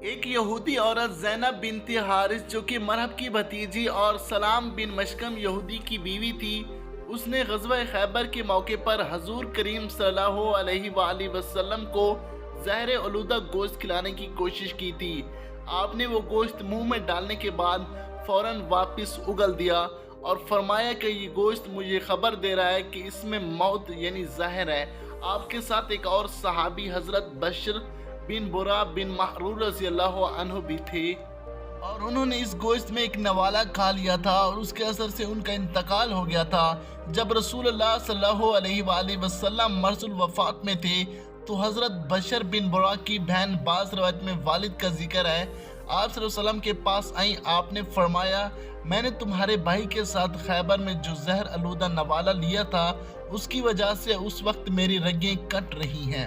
एक यहूदी औरत ज़ैनब बिनती हारिस जो कि मरहब की भतीजी और सलाम बिन मशकम यहूदी की बीवी थी, उसने ग़ज़वा खैबर के मौके पर हजूर करीम सल्लल्लाहु अलैहि वसल्लम को ज़हर आलूदा गोश्त खिलाने की कोशिश की थी। आपने वो गोश्त मुंह में डालने के बाद फ़ौरन वापस उगल दिया और फरमाया कि ये गोश्त मुझे खबर दे रहा है कि इसमें मौत यानी ज़हर है। आपके साथ एक और सहाबी हज़रत बशर बिन बुरा बिन महरूर रज़ी अल्लाह अन्हु भी थे और उन्होंने इस गोश्त में एक नवाला खा लिया था और उसके असर से उनका इंतकाल हो गया था। जब रसूलुल्लाह सल्लल्लाहु अलैहि वसल्लम मरसुल वफ़ात में थे तो हज़रत बशर बिन बुरा की बहन बाज़ रवायत में वालिद का जिक्र है, आप सल्लल्लाहु अलैहि वसल्लम के पास आई। आपने फरमाया, मैंने तुम्हारे भाई के साथ खैबर में जो जहर आलूदा नवाला लिया था उसकी वजह से उस वक्त मेरी रगें कट रही हैं।